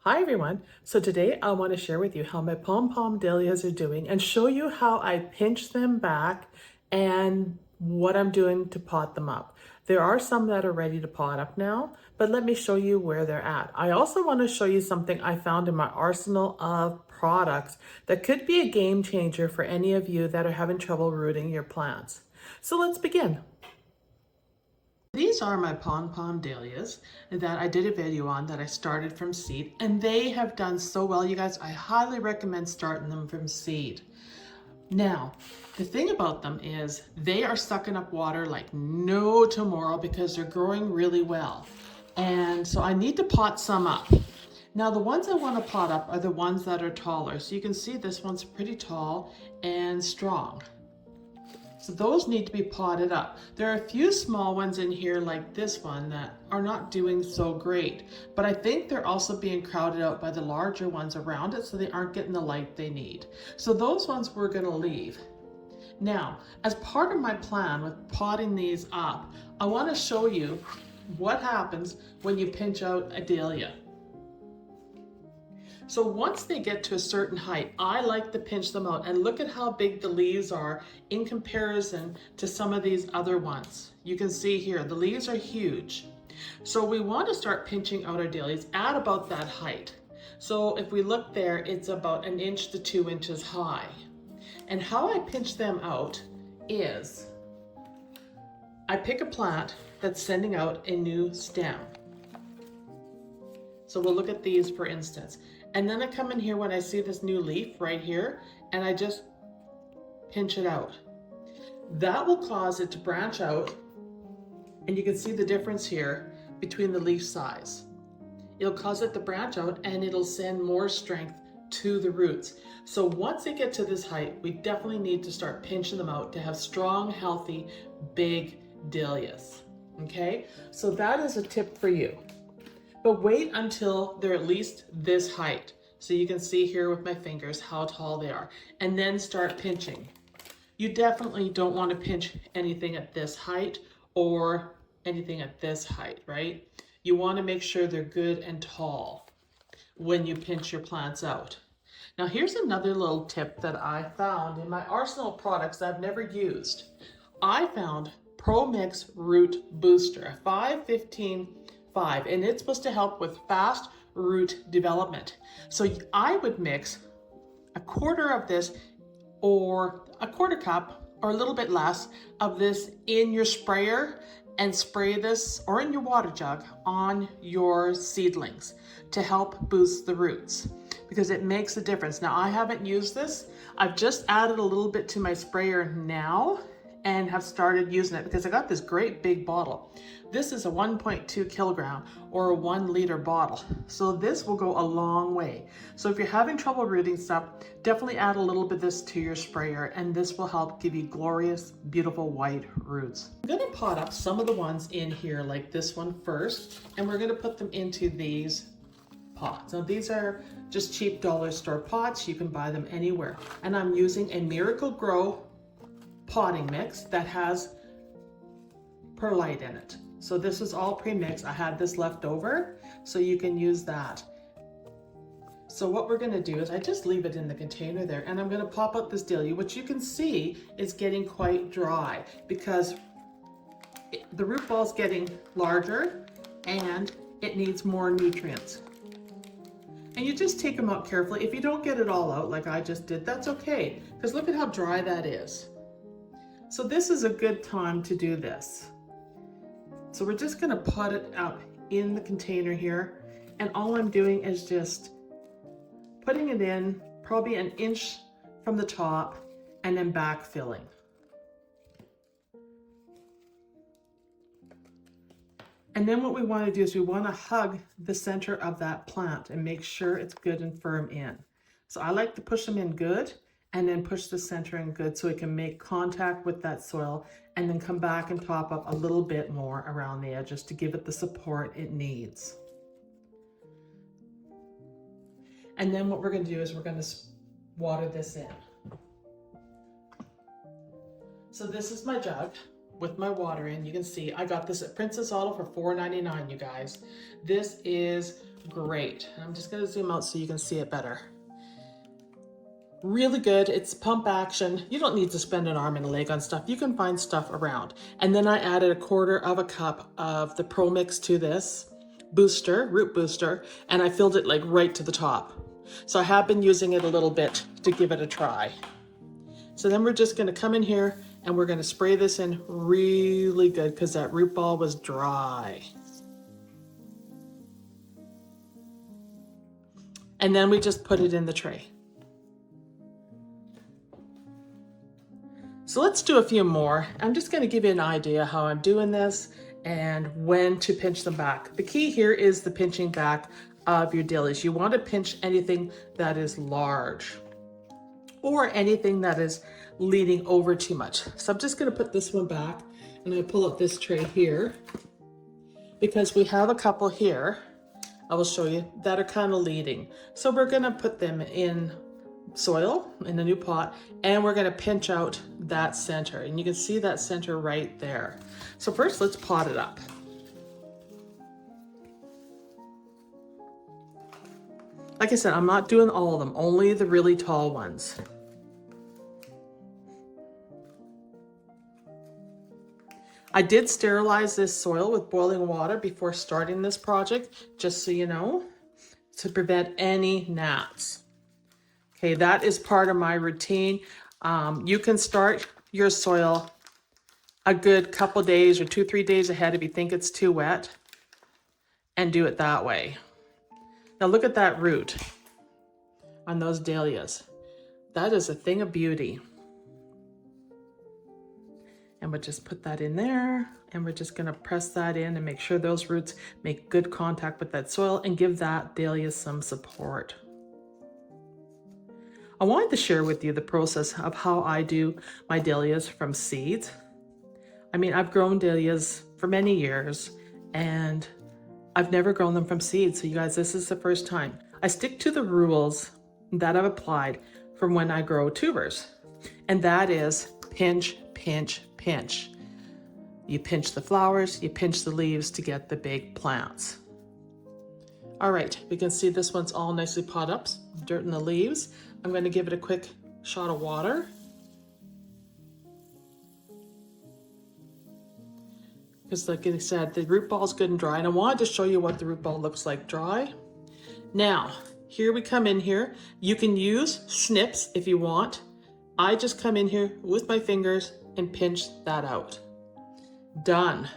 Hi everyone. So today I want to share with you how my Pompom Dahlias are doing and show you how I pinch them back and what I'm doing to pot them up. There are some that are ready to pot up now, but let me show you where they're at. I also want to show you something I found in my arsenal of products that could be a game changer for any of you that are having trouble rooting your plants. So let's begin. These are my Pompom Dahlias that I did a video on that I started from seed, and they have done so well, you guys. I highly recommend starting them from seed. Now, the thing about them is they are sucking up water like no tomorrow because they're growing really well. And so I need to pot some up. Now, the ones I want to pot up are the ones that are taller. So you can see this one's pretty tall and strong. So those need to be potted up. There are a few small ones in here like this one that are not doing so great, but I think they're also being crowded out by the larger ones around it, so they aren't getting the light they need. So those ones we're gonna leave. Now, as part of my plan with potting these up, I wanna show you what happens when you pinch out a dahlia. So once they get to a certain height, I like to pinch them out and look at how big the leaves are in comparison to some of these other ones. You can see here, the leaves are huge. So we want to start pinching out our dahlias at about that height. So if we look there, it's about 1 inch to 2 inches high. And how I pinch them out is I pick a plant that's sending out a new stem. So we'll look at these for instance. And then I come in here when I see this new leaf right here, and I just pinch it out. That will cause it to branch out, and you can see the difference here between the leaf size. It'll cause it to branch out and it'll send more strength to the roots. So once they get to this height, we definitely need to start pinching them out to have strong, healthy, big dahlias. Okay, so that is a tip for you. But wait until they're at least this height. So you can see here with my fingers how tall they are. And then start pinching. You definitely don't want to pinch anything at this height or anything at this height, right? You want to make sure they're good and tall when you pinch your plants out. Now here's another little tip that I found in my arsenal of products that I've never used. I found Pro Mix Root Booster, a 5-15-5, and it's supposed to help with fast root development. So I would mix a quarter of this or a quarter cup or a little bit less of this in your sprayer and spray this, or in your water jug, on your seedlings to help boost the roots, because it makes a difference. Now I haven't used this. I've just added a little bit to my sprayer now and have started using it because I got this great big bottle. This is a 1.2 kilogram or a 1 liter bottle. So this will go a long way. So if you're having trouble rooting stuff, definitely add a little bit of this to your sprayer, and this will help give you glorious, beautiful white roots. I'm gonna pot up some of the ones in here like this one first, and we're gonna put them into these pots. Now these are just cheap dollar store pots. You can buy them anywhere. And I'm using a Miracle Grow potting mix that has perlite in it. So this is all pre-mixed. I had this left over, so you can use that. So what we're gonna do is I just leave it in the container there, and I'm gonna pop out this dahlia, which you can see is getting quite dry because the root ball is getting larger and it needs more nutrients. And you just take them out carefully. If you don't get it all out like I just did, that's okay, because look at how dry that is. So this is a good time to do this. So we're just gonna pot it up in the container here, and all I'm doing is just putting it in probably 1 inch from the top and then backfilling. And then what we want to do is we want to hug the center of that plant and make sure it's good and firm in. So I like to push them in good and then push the center in good so it can make contact with that soil, and then come back and top up a little bit more around the edges to give it the support it needs. And then what we're going to do is we're going to water this in. So this is my jug with my water in. You can see I got this at Princess Auto for $4.99, you guys. This is great. I'm just gonna zoom out so you can see it better. Really good. It's pump action. You don't need to spend an arm and a leg on stuff. You can find stuff around. And then I added 1/4 of a cup of the Pro Mix to this booster, root booster, and I filled it like right to the top. So I have been using it a little bit to give it a try. So then we're just gonna come in here and we're gonna spray this in really good because that root ball was dry. And then we just put it in the tray. So let's do a few more. I'm just going to give you an idea how I'm doing this and when to pinch them back. The key here is the pinching back of your dahlias. You want to pinch anything that is large or anything that is leaning over too much. So I'm just going to put this one back and I pull up this tray here because we have a couple here, I will show you, that are kind of leading. So we're going to put them in soil in a new pot and we're going to pinch out that center, and you can see that center right there. So first let's pot it up. Like I said, I'm not doing all of them, only the really tall ones. I did sterilize this soil with boiling water before starting this project, just so you know, to prevent any gnats. Okay, that is part of my routine. You can start your soil a good couple days or 2-3 days ahead if you think it's too wet, and do it that way. Now look at that root on those dahlias. That is a thing of beauty. And we'll just put that in there, and we're just gonna press that in and make sure those roots make good contact with that soil and give that dahlia some support. I wanted to share with you the process of how I do my dahlias from seeds. I mean, I've grown dahlias for many years and I've never grown them from seeds. So you guys, this is the first time. I stick to the rules that I've applied from when I grow tubers. And that is pinch, pinch, pinch. You pinch the flowers, you pinch the leaves to get the big plants. All right, we can see this one's all nicely pot up, dirt in the leaves. I'm going to give it a quick shot of water. Because like I said, the root ball is good and dry, and I wanted to show you what the root ball looks like dry. Now, here we come in here. You can use snips if you want. I just come in here with my fingers and pinch that out. Done.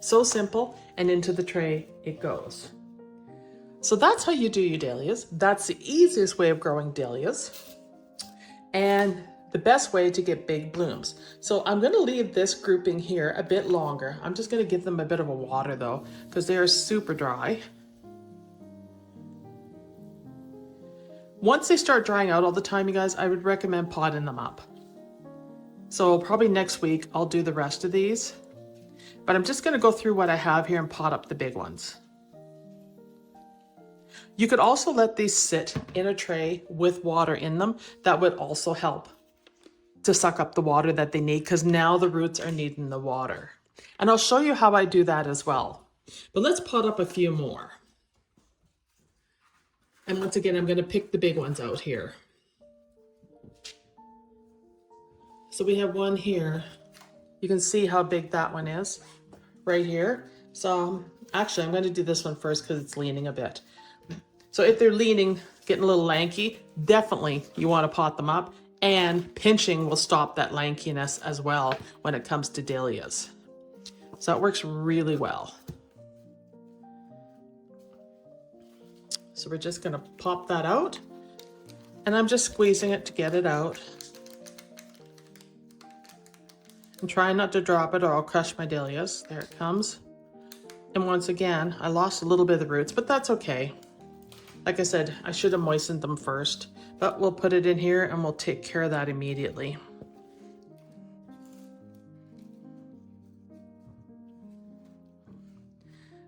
So simple, and into the tray it goes. So that's how you do your dahlias. That's the easiest way of growing dahlias and the best way to get big blooms. So I'm going to leave this grouping here a bit longer. I'm just going to give them a bit of a water though, because they are super dry. Once they start drying out all the time, you guys, I would recommend potting them up. So probably next week I'll do the rest of these, but I'm just going to go through what I have here and pot up the big ones. You could also let these sit in a tray with water in them. That would also help to suck up the water that they need, because now the roots are needing the water. And I'll show you how I do that as well. But let's pot up a few more. And once again, I'm going to pick the big ones out here. So we have one here. You can see how big that one is right here. So actually, I'm going to do this one first because it's leaning a bit. So if they're leaning, getting a little lanky, definitely you want to pot them up, and pinching will stop that lankiness as well when it comes to dahlias. So it works really well. So we're just going to pop that out, and I'm just squeezing it to get it out. I'm trying not to drop it or I'll crush my dahlias. There it comes. And once again, I lost a little bit of the roots, but that's okay. Like I said, I should have moistened them first, but we'll put it in here and we'll take care of that immediately.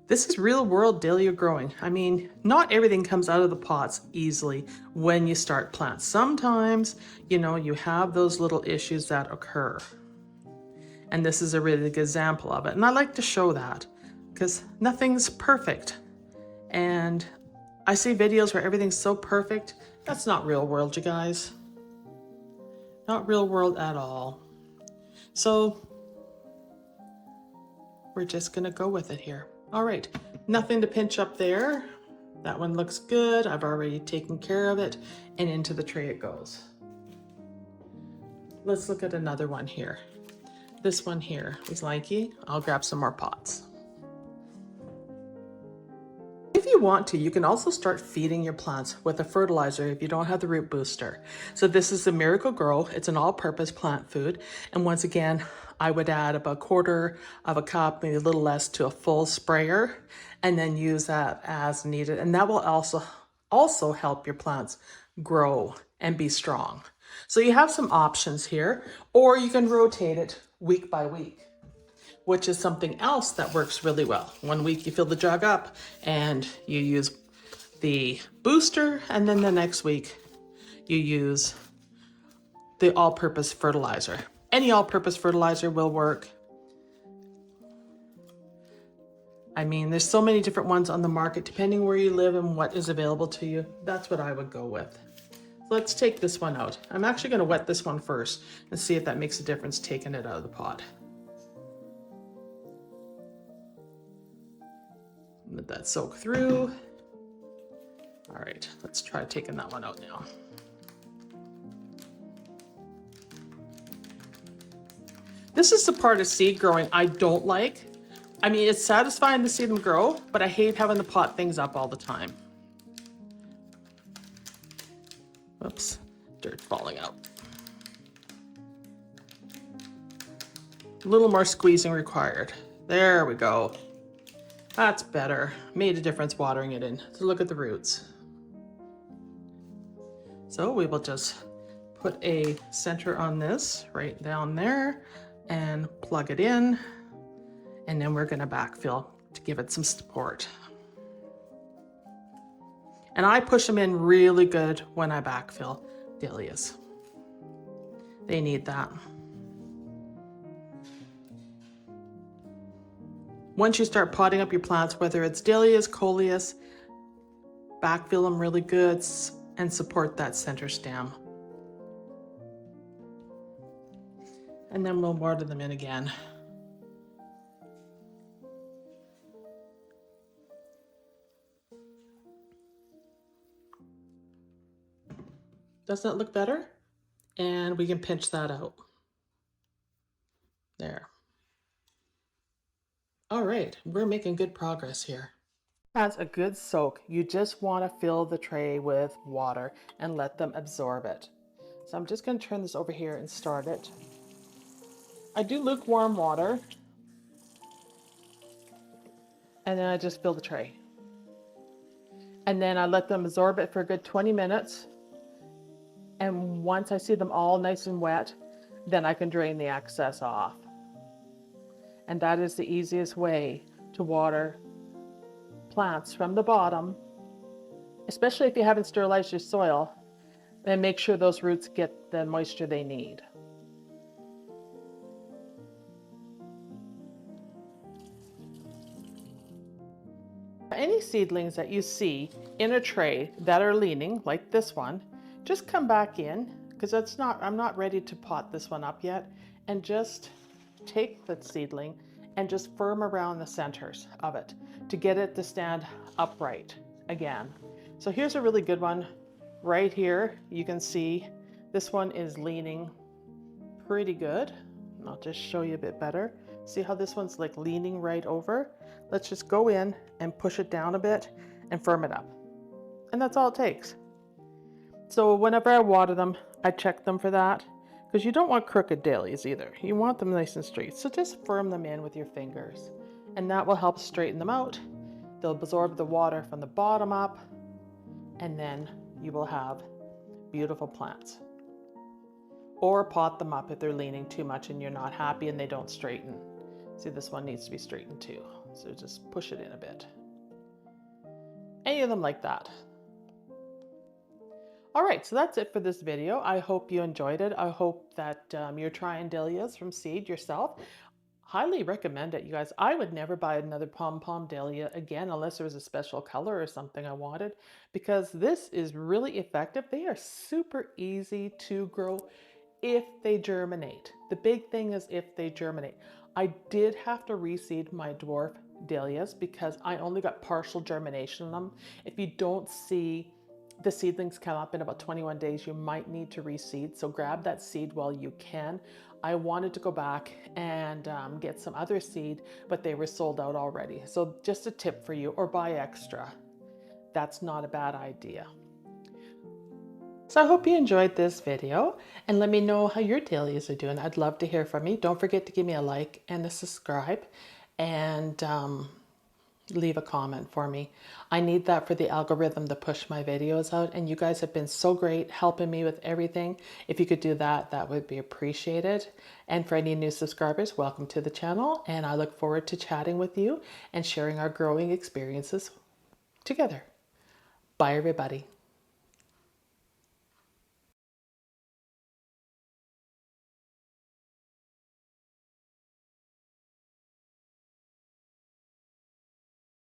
This is real world dahlia growing. I mean, not everything comes out of the pots easily when you start plants. Sometimes, you know, you have those little issues that occur. And this is a really good example of it. And I like to show that because nothing's perfect. And I see videos where everything's so perfect. That's not real world, you guys. Not real world at all. So we're just gonna go with it here. All right, nothing to pinch up there. That one looks good. I've already taken care of it, and into the tray it goes. Let's look at another one here. This one here is likey. I'll grab some more pots. If you want to, you can also start feeding your plants with a fertilizer if you don't have the root booster. So this is the Miracle Grow. It's an all-purpose plant food. And once again, I would add about 1/4 of a cup, maybe a little less, to a full sprayer, and then use that as needed. And that will also help your plants grow and be strong. So you have some options here, or you can rotate it week by week, which is something else that works really well. One week you fill the jug up and you use the booster, and then the next week you use the all-purpose fertilizer. Any all-purpose fertilizer will work. I mean, there's so many different ones on the market, depending where you live and what is available to you. That's what I would go with. Let's take this one out. I'm actually gonna wet this one first and see if that makes a difference taking it out of the pot. Let that soak through. All right, let's try taking that one out now. This is the part of seed growing I don't like. I mean, it's satisfying to see them grow, but I hate having to pot things up all the time. Oops, dirt falling out. A little more squeezing required. There we go. That's better. Made a difference watering it in. So look at the roots. So we will just put a center on this right down there and plug it in. And then we're gonna backfill to give it some support. And I push them in really good when I backfill dahlias. They need that. Once you start potting up your plants, whether it's dahlias, coleus, backfill them really good and support that center stem. And then we'll water them in again. Doesn't it look better? And we can pinch that out. There. All right, we're making good progress here. That's a good soak. You just want to fill the tray with water and let them absorb it. So I'm just going to turn this over here and start it. I do lukewarm water, and then I just fill the tray. And then I let them absorb it for a good 20 minutes. And once I see them all nice and wet, then I can drain the excess off. And that is the easiest way to water plants from the bottom, especially if you haven't sterilized your soil, and make sure those roots get the moisture they need. Any seedlings that you see in a tray that are leaning, like this one, just come back in, because I'm not ready to pot this one up yet, and just take the seedling and just firm around the centers of it to get it to stand upright again. So here's a really good one right here. You can see this one is leaning pretty good. I'll just show you a bit better. See how this one's like leaning right over? Let's just go in and push it down a bit and firm it up. And that's all it takes. So whenever I water them, I check them for that, because you don't want crooked dahlias either. You want them nice and straight. So just firm them in with your fingers, and that will help straighten them out. They'll absorb the water from the bottom up, and then you will have beautiful plants. Or pot them up if they're leaning too much and you're not happy and they don't straighten. See, this one needs to be straightened too. So just push it in a bit. Any of them like that. All right, so that's it for this video. I hope you enjoyed it. I hope that you're trying dahlias from seed yourself. Highly recommend it, you guys. I would never buy another Pom Dahlia again unless there was a special color or something I wanted, because this is really effective. They are super easy to grow if they germinate. The big thing is if they germinate. I did have to reseed my dwarf dahlias because I only got partial germination in them. If you don't see the seedlings come up in about 21 days, you might need to reseed. So grab that seed while you can. I wanted to go back and get some other seed, but they were sold out already. So just a tip for you, or buy extra. That's not a bad idea. So I hope you enjoyed this video, and let me know how your dahlias are doing. I'd love to hear from you. Don't forget to give me a like and a subscribe, and leave a comment for me. I need that for the algorithm to push my videos out, and you guys have been so great helping me with everything. If you could do that, that would be appreciated. And for any new subscribers, welcome to the channel, and I look forward to chatting with you and sharing our growing experiences together. Bye, everybody.